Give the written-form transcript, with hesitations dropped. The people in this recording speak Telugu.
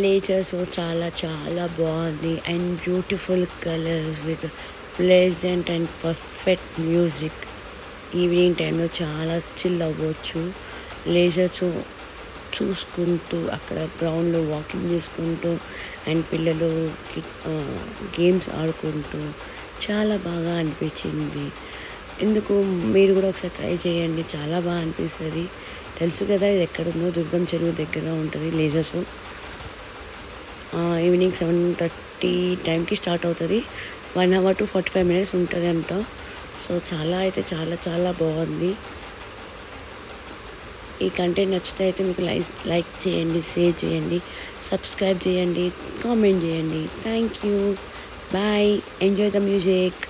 లేజర్ షో చాలా చాలా బాగుంది and beautiful colours with pleasant and perfect music. Evening టైంలో చాలా చిల్ అవ్వచ్చు. లేజర్ షో చూసుకుంటూ అక్కడ గ్రౌండ్లో వాకింగ్ చేసుకుంటూ అండ్ పిల్లలు గేమ్స్ ఆడుకుంటూ చాలా బాగా అనిపించింది. ఎందుకు మీరు కూడా ఒకసారి ట్రై చేయండి, చాలా బాగా అనిపిస్తుంది. తెలుసు కదా ఇది ఎక్కడుందో, దుర్గం చెరువు దగ్గర ఉంటుంది లేజర్ షో. ఈవినింగ్ 7:30 టైంకి స్టార్ట్ అవుతుంది. 1 hour to 45 minutes ఉంటుంది అంట. సో చాలా అయితే చాలా చాలా బాగుంది. ఈ కంటెంట్ నచ్చితే అయితే మీకు లైక్ చేయండి, షేర్ చేయండి, సబ్స్క్రైబ్ చేయండి, కామెంట్ చేయండి. Thank you. Bye. Enjoy the music.